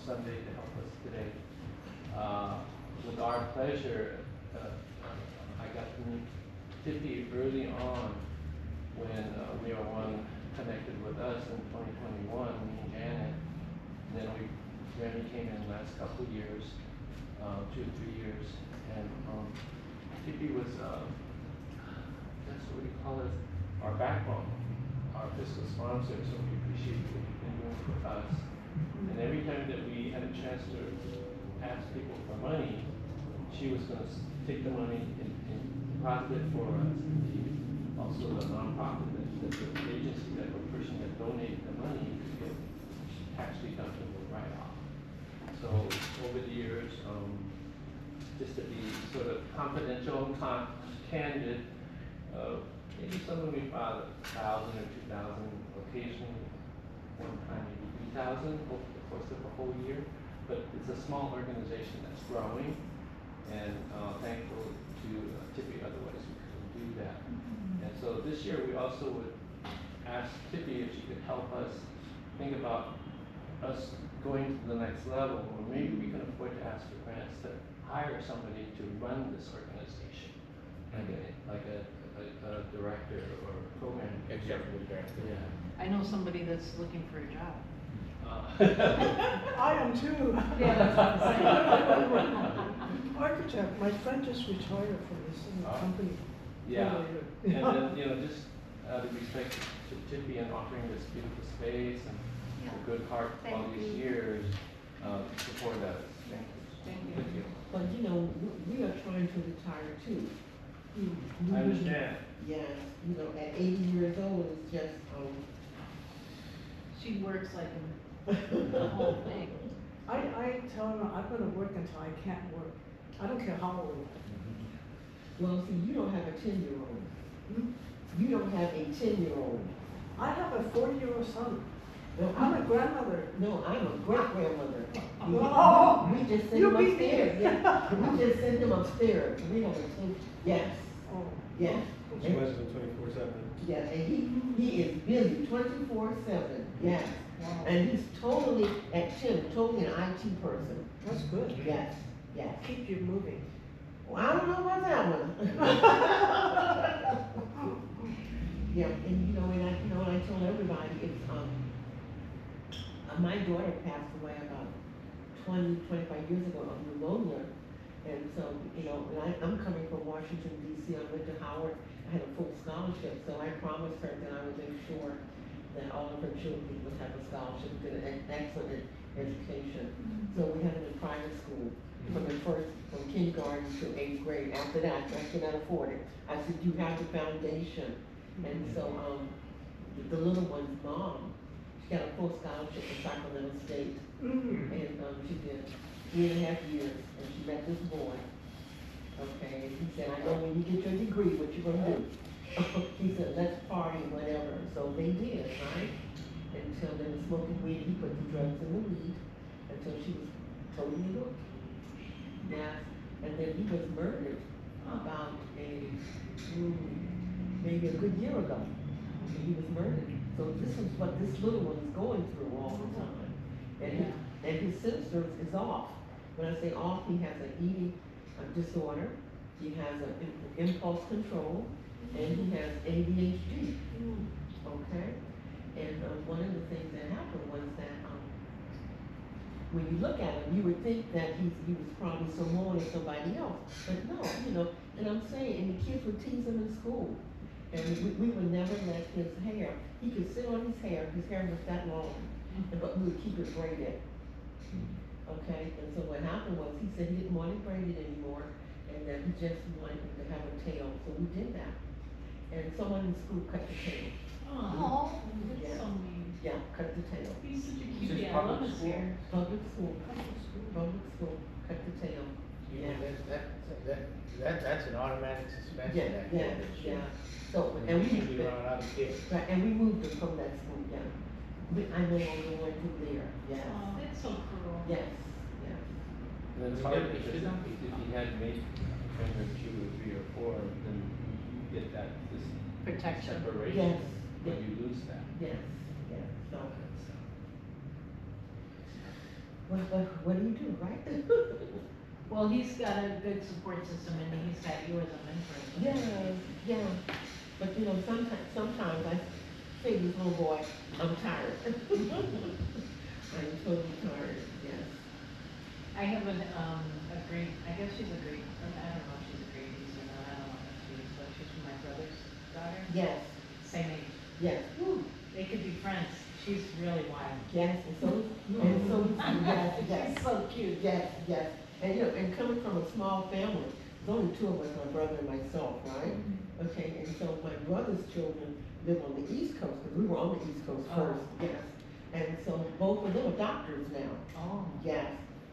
Sunday to help us today. With our pleasure, I got to meet Tiffy early on when we were one connected with us in 2021, me and Janet. And then Remy came in the last couple of years, 2 or 3 years. And Tiffy was, that's what we call it, our backbone, our fiscal sponsor. So we appreciate what you've been doing for us. And every time that we had a chance to ask people for money, she was going to take the money and deposit it for us. And also the nonprofit, the agency that the person that donated the money could get tax deductible write-off. So over the years, just to be sort of confidential and candid, maybe some of we filed 1,000 or 2,000, occasionally one time maybe 3,000 over the course of a whole year. But it's a small organization that's growing, and thankful to Tiffy, otherwise we couldn't do that. And so this year we also would ask Tiffy if she could help us think about us going to the next level, or maybe we can afford to ask for grants to hire somebody to run this organization, like a director or a program Executive director. Yeah. I know somebody that's looking for a job. I am too. Yeah, that's what I'm saying. Architect, my friend just retired from this company. Yeah, Yeah. and then, just out of respect to Tiffy and offering this beautiful space and a good heart for all these years, support us. Thank you. Thank you. But we are trying to retire too. I understand. Yes, at 80 years old, it's just, She works like the whole thing. I tell her I'm gonna work until I can't work. I don't care how old. well, see, you don't have a 10-year-old. You don't have a 10-year-old. I have a 40-year-old son. No, I'm a grandmother. No, I'm a great-grandmother. Oh, We just send you him beat me. upstairs. Yeah, we just send him upstairs. We have a 10, yes, Oh. yes. She must have been 24/7. Yeah, and he is busy 24/7, yes. Wow. And he's totally, at Tim, totally an IT person. That's good. Yes, yes. Keep you moving. Well, I don't know about that one. Yeah, and and I told everybody, it's, my daughter passed away about 25 years ago of pneumonia. And so, and I'm coming from Washington, D.C. I went to Howard. I had a full scholarship, so I promised her that I would make sure that all of her children would have a scholarship, get an excellent education. So we had them in private school from kindergarten to 8th grade. After that, I could not afford it. I said, you have the foundation. And so the little one's mom, she got a full scholarship to Sacramento State. And she did 3.5 years, and she met this boy. Okay, and he said, I know when you get your degree, what you're gonna do. He said, let's party, whatever. So they did, right? Until they were smoking weed, he put the drugs in the weed until she was totally hooked. Yeah, and then he was murdered about maybe a good year ago. He was murdered. So this is what this little one is going through all the time. And his sister is off. When I say off, he has an eating disorder, he has an impulse control, and he has ADHD. Okay? And one of the things that happened was that when you look at him, you would think that he was probably someone or somebody else. But no, and I'm saying, and the kids would tease him in school. And we would never let his hair, he could sit on his hair was that long, but we would keep it braided. Okay, and so what happened was he said he didn't want it braided anymore, and that he just wanted him to have a tail, so we did that. And someone in school cut the tail. Oh, Yeah. that's so mean. Yeah, cut the tail. He's such a Is cutie. this I love public his school? hair. Public school, cut the tail. Yeah, that's an automatic suspension. Yeah, that yeah, kid. yeah. So, And and we should we, be running other kids. right, and we moved him from that school, yeah. I no longer went to there, yes, Oh, that's so cruel. yes, yes. And then it's Yeah, hard it because should not be. if he had made Trainer 2 or 3 or 4, then you get this Protection. separation, Yes. but you lose that. Yes, yes, so, what do you do, right? Well, he's got a good support system and he's got you as a mentor. Yeah, but you know, sometimes I say to this little boy, I'm tired. I'm totally tired, yes. I have a great, I guess she's a great, I don't know if she's a great niece or not, I don't know if she is, but she's my brother's daughter. Yes, Same age. yes. Woo, they could be friends. She's really wild. Yes, yes, yes. She's so cute. Yes, yes. And you know, and coming from a small family, there's only two of us, my brother and myself, right? Okay, and so my brother's children live on the East Coast, because we were on the East Coast first, yes. And so both of them are doctors now. Oh. Yes,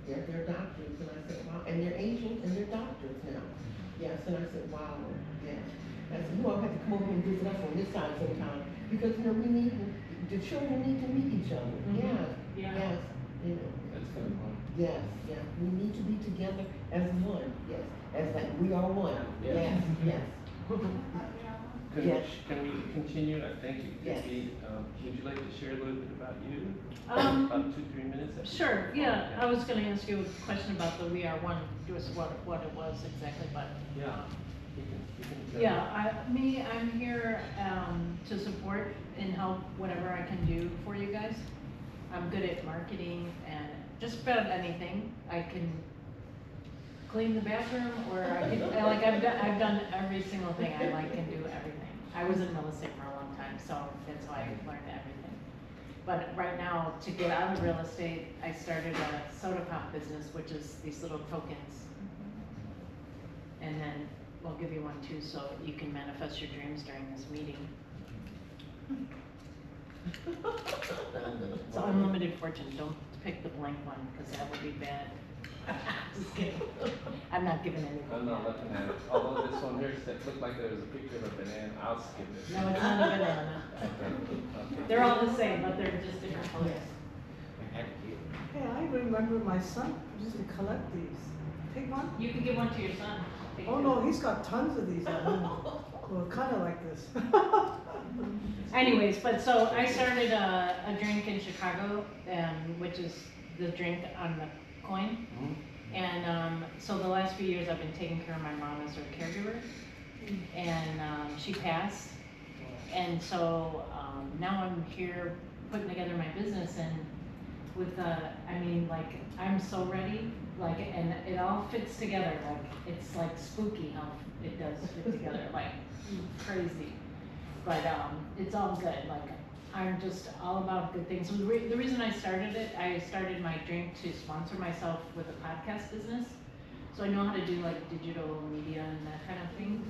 they're doctors, and I said, wow, and they're Asian and they're doctors now. Yes, and I said, wow, yeah. I said, you all have to come over and visit us on this side sometime, because, you know, the children need to meet each other. Yeah, Yeah. yes, you know. That's kind of fun. Yes, yeah, we need to be together as one, yes, as like we are one, Yes. yes, yes. Yes. Can we continue? Thank you. Yes. Would you like to share a little bit about you? Um, About 2-3 minutes? Sure, yeah, I was gonna ask you a question about the We Are One, just what it was exactly, but. Yeah. You can Yeah, I'm here, to support and help whatever I can do for you guys. I'm good at marketing and just about anything. I can clean the bathroom, or I've done every single thing. I can do everything. I was in real estate for a long time, so that's why I learned everything. But right now, to get out of real estate, I started a soda pop business, which is these little tokens. And then we'll give you one too, so you can manifest your dreams during this meeting. It's unlimited fortune. Don't pick the blank one, because that would be bad. Just kidding. I'm not giving any. I'm not looking at it. Although this one here looked like there was a picture of a banana, I'll skip it. No, it's not a banana. Okay. They're all the same, but they're just different colors. Hey, I remember my son used to collect these. Take one? You could give one to your son. Take Oh two. no, he's got tons of these at home. Well, kinda like this. Anyways, but so I started a drink in Chicago, which is the drink on the coin. Mhm. And so the last few years I've been taking care of my mom as her caregiver. And she passed. And so now I'm here putting together my business, and with I'm so ready, and it all fits together, it's like spooky how it does fit together, crazy. But it's all good, I'm just all about good things. So the reason I started my drink to sponsor myself with a podcast business. So I know how to do digital media and that kind of thing.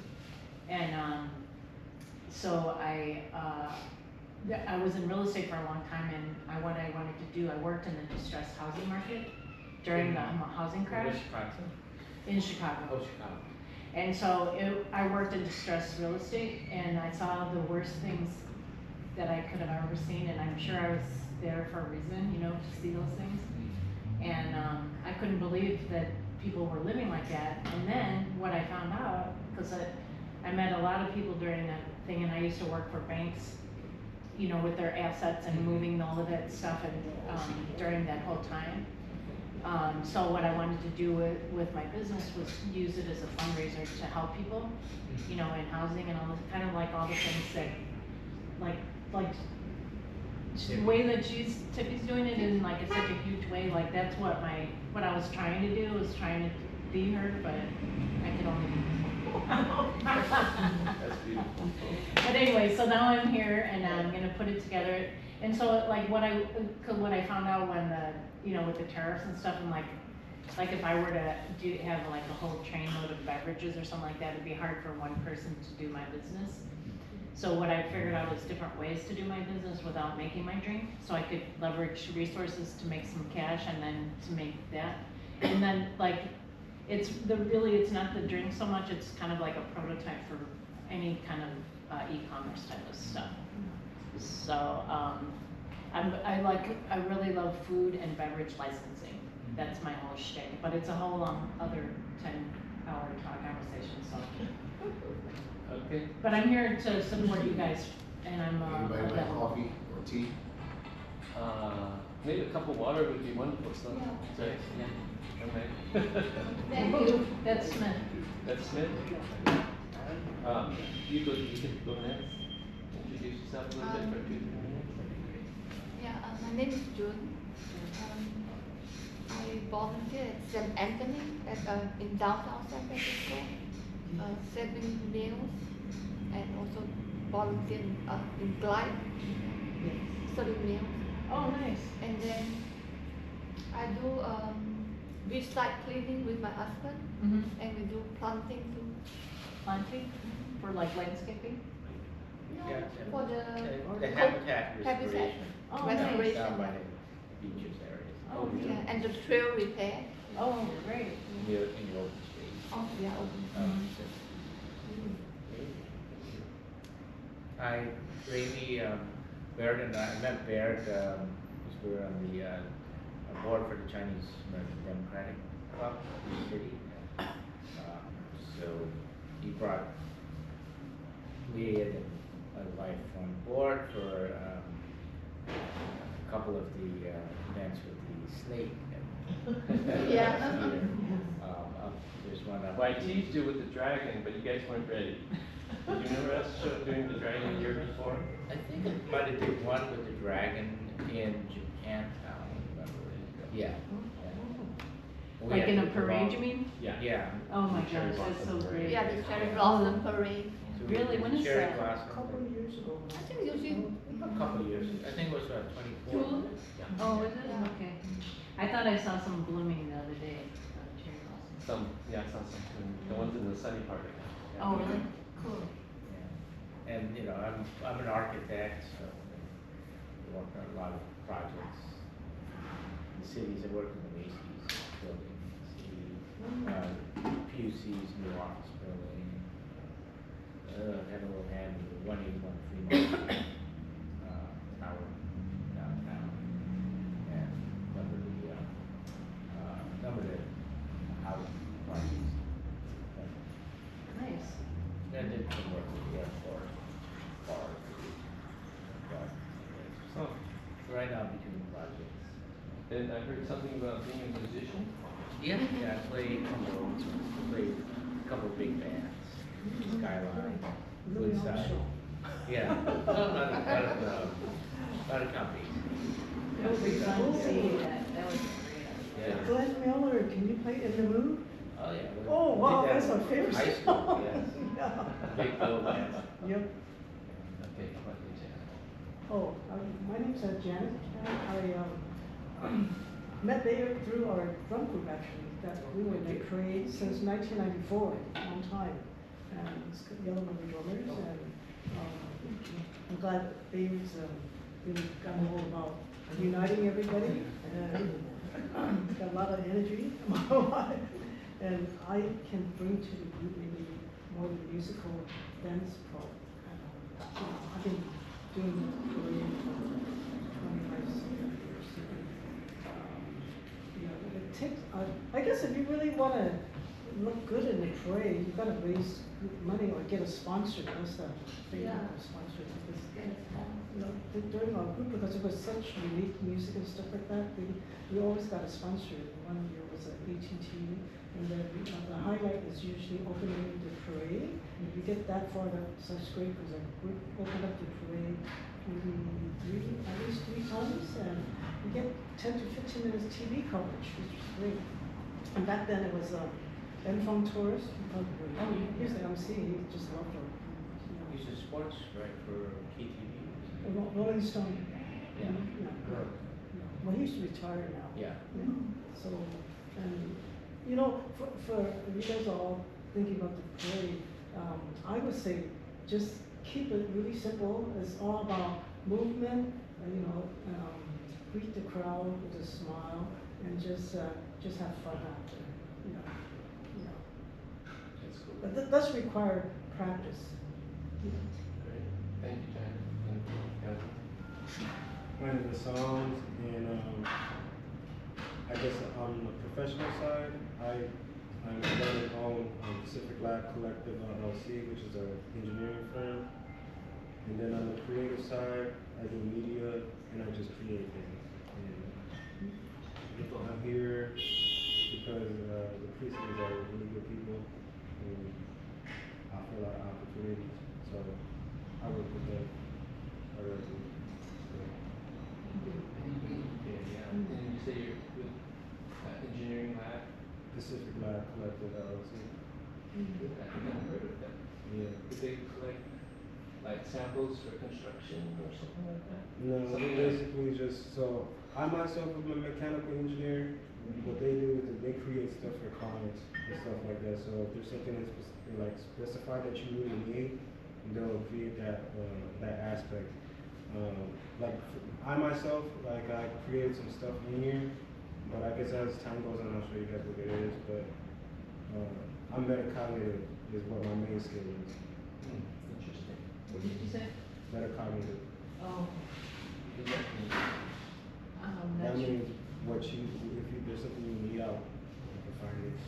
And so I was in real estate for a long time, and what I wanted to do, I worked in the distressed housing market during the housing crash in Chicago. Oh, Chicago. And so I worked in distressed real estate, and I saw the worst things that I could have ever seen, and I'm sure I was there for a reason, to see those things. And I couldn't believe that people were living like that. And then what I found out, because I met a lot of people during that thing, and I used to work for banks, with their assets and moving all of that stuff, and during that whole time. So what I wanted to do with my business was use it as a fundraiser to help people, in housing and all this, kind of all the things that, the way that Tippy's doing it in such a huge way, that's what I was trying to do, was trying to be her, but I could only be That's beautiful. But anyway, so now I'm here, and I'm gonna put it together. And so what I found out when with the tariffs and stuff, and if I were to have a whole trainload of beverages or something like that, it'd be hard for one person to do my business. So what I figured out is different ways to do my business without making my drink, so I could leverage resources to make some cash and then to make that. And then it's not the drink so much, it's kind of like a prototype for any kind of e-commerce type of stuff. So I really love food and beverage licensing. That's my whole shtick, but it's a whole other 10-hour conversation, so. Okay. But I'm here to support you guys, and I'm Anybody like coffee or tea? Maybe a cup of water would be wonderful, so. Yeah. Okay. Thank you. That's Smith. That's Smith? You can go next. Introduce yourself a little bit for 2 minutes. Yeah, my name is June. I volunteer at St. Anthony in downtown San Francisco, serving meals, and also volunteer in Glide, serving meals. Oh, nice. And then I do beach side cleaning with my husband, Mm-hmm. and we do planting too. Planting for like landscaping? No, Yeah, for the habitat restoration. Oh, restoration. Down by Yeah. the beaches areas. Oh, Yeah, and the trail repair. Oh, great. In the open space. Oh, yeah, open. Hi, Ramey, Baird and I met Baird, because we were on the board for the Chinese American Democratic Club in the city. So he brought me and my wife on board for a couple of the events with the snake. Yeah. There's one up. Well, I teased you with the dragon, but you guys weren't ready. Did you remember us doing the dragon the year before? I think I might have did one with the dragon in Japantown. Yeah. We Like had in a the parade, long- you mean? Yeah. Oh my Cherry gosh, that's so blossom great. Yeah, the cherry blossom parade. So we Really? did When the is cherry that? A blossom. couple of years ago. I think usually A couple of years. I think it was 24. June. Oh, is it? Yeah. Okay. I thought I saw some blooming the other day, cherry blossom. I saw some, the ones in the sunny part of town. Yeah. Oh, really? Cool. Yeah. And you know, I'm an architect, so we work on a lot of projects. The cities, I work in the Macy's building, PUC's new office building. Had a little hand in the 181 Fremont tower downtown, and number of the housing projects. Nice. I did some work with the Air Force, bars. So, Right now, between projects. and I heard something about being a musician. Yeah, I played a couple of big bands. Skyline, Louis Woodside. Armstrong. Yeah, not a company. That would be fun to see that. That was great. Yeah. Glenn Miller, can you play In the Mood? Oh, yeah. we Oh, wow, did that that's my in favorite High school, song. yes. Yeah. Big little bands. Yep. Okay, how about you, Jan? Oh, my name's Janet. I met there through our drum group actually. That we were in the parade since 1994, long time. And it's Yellow River Drummers, and I'm glad that Dave's really got a hold about uniting everybody. And got a lot of energy. And I can bring to the group maybe more of the musical dance part. I've been doing parade for 25 years. You know, it takes, I guess if you really want to look good in the parade, you've got to raise money or get a sponsor. That's the thing, Yeah. a sponsor. Because, you know, during our group, because it was such unique music and stuff like that, we always got a sponsor. One year was AT&T, and then the highlight is usually opening the parade. And if you get that far, that's great, because a group opened up the parade maybe at least three times, and you get 10 to 15 minutes TV coverage, which was great. And back then it was Ben Fong Tourist. Here's the MC. He just loved her. He's a sports, right, for KTV? Rolling Stone. Yeah. Yeah. Well, he's retired now. Yeah. So, and you know, for you guys are all thinking about the parade, I would say just keep it really simple. It's all about movement. You know, greet the crowd with a smile, and just have fun out there. You know. That's cool. But that does require practice. Great. Thank you, Jan. And, Playing the songs, and I guess on the professional side, I'm running on Pacific Lab Collective LLC, which is an engineering firm. And then on the creative side, I do media, and I just create things. And because the priests are really good people and offer a lot of opportunities. So I work with them directly. Yeah. And you say you're with engineering lab? Pacific Lab Collective LLC. I think I've heard of them. Yeah. Do they collect like samples for construction or something like that? No, Something they basically just, so I myself am a mechanical engineer. What they do is that they create stuff for clients and stuff like that. So if there's something that's like specified that you really need, they'll create that that aspect. Like I myself, like I created some stuff in here, but I guess as time goes on, I'll show you guys what it is. But I'm metacognitive is what my main skill is. Interesting. What did you say? Metacognitive. Oh, What does that mean? That not sure. means what you, if you, there's something you need out, you can find it.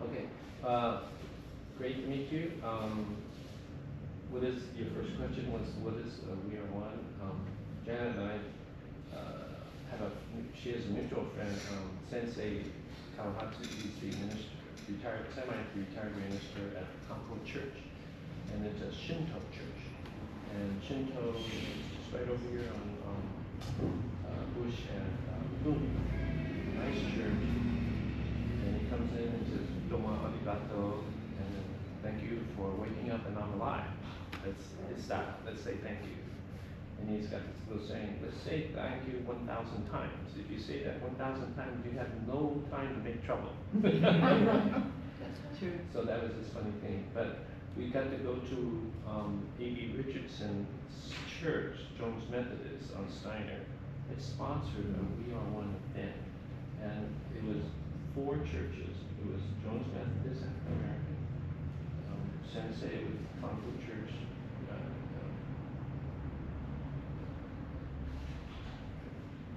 Okay, great to meet you. What is, your first question was, what is We Are One? Janet and I have she has a mutual friend, Sensei Kawahatsu, he's the minister, semi-retired minister at Kanko Church, and it's a Shinto church. And Shinto is just right over here on Bush and Boone, nice church. And he comes in and says, "Domo arigato," and then, "Thank you for waking up and I'm alive." That's his style. Let's say thank you. And he's got this little saying, "Let's say thank you 1,000 times. If you say that 1,000 times, you have no time to make trouble." True. So that was this funny thing. But we got to go to A.B. Richardson's church, Jones Methodist on Steiner. It sponsored a We Are One event. And it was 4 churches. It was Jones Methodist, African American, Sensei with Kanko Church,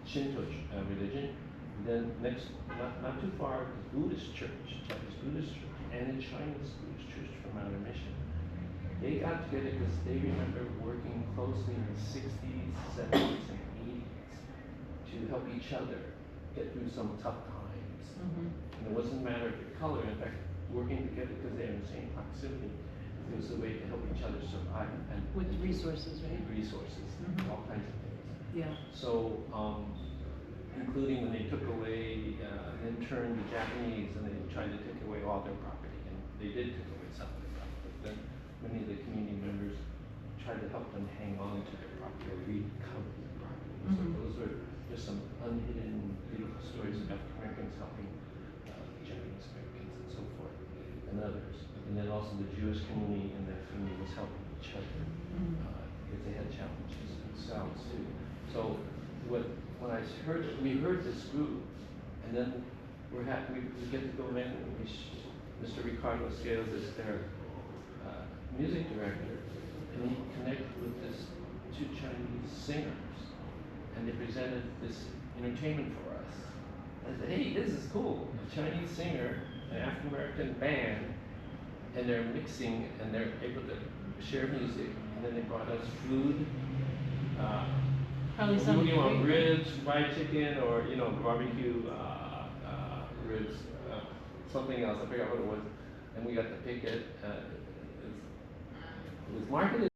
Shinto religion. Then next, not too far, was Buddhist church, Japanese Buddhist church, and a Chinese Buddhist church from outer mission. They got together because they remember working closely in the 60s, 70s, and 80s to help each other get through some tough times. Mm-hmm. And it wasn't a matter of your color. In fact, working together because they're in the same proximity, it was a way to help each other survive and With resources, right? resources, Mhm. all kinds of things. Yeah. So, including when they took away, interned the Japanese and they tried to take away all their property, and they did take away some of their property, but then many of the community members tried to help them hang on to their property or recover their property. So Mhm. those were just some unhidden beautiful stories of African Americans helping Japanese Americans and so forth, and others. And then also the Jewish community and their community was helping each other because they had challenges themselves too. So when I heard, we heard this group, and then we get to go in, and Mr. Ricardo Scales is their music director, and he connected with this 2 Chinese singers, and they presented this entertainment for us. I said, "Hey, this is cool, a Chinese singer, an African American band, and they're mixing, and they're able to share music, and then they brought us food, Probably what something. do you want, ribs, fried chicken, or, barbecue, ribs, something else, I forgot what it was, and we got to pick it, it was marketed